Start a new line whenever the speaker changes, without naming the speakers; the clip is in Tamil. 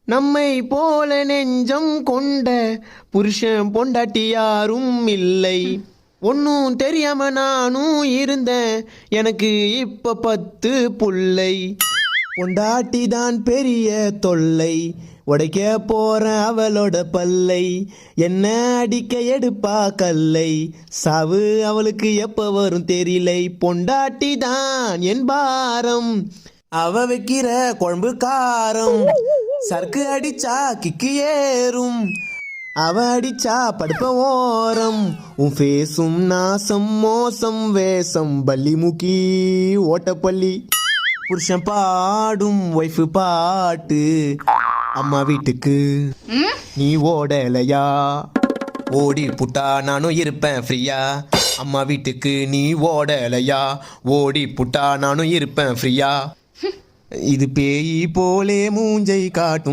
நம்மை போல நெஞ்சம் கொண்ட புருஷன் பொண்டாட்டி யாரும் இல்லை. ஒன்னும் தெரியாம நானும் இருந்தேன், எனக்கு இப்ப 10 புள்ளை. பொண்டாட்டி தான் பெரிய தொல்லை, உடைக்க போற அவளோட பல்லை. என்ன அடிக்க எடுப்பா கல்லை, சாவு அவளுக்கு எப்ப வரும் தெரியலை. பொண்டாட்டி தான் என் பாரம், அவ வைக்கிற குழம்பு காரம். சர்க்கு அடிச்சா கிக்கு ஏறும், அவ அடிச்சா படுப்ப ஓரம். உன் ஃபேஸும் நாசம் மோசம் வேஷம் பள்ளி முக்கி ஓட்டப்பள்ளி. புருஷன் பாடும் ஒய்ஃபு பாட்டு, அம்மா வீட்டுக்கு நீ ஓடலையா, ஓடி புட்டா நானும் இருப்பேன் ஃப்ரீயா. அம்மா வீட்டுக்கு நீ ஓடலையா, ஓடி புட்டா நானும் இருப்பேன் ஃப்ரீயா. இது பேய் போலே மூஞ்சை காட்டும்.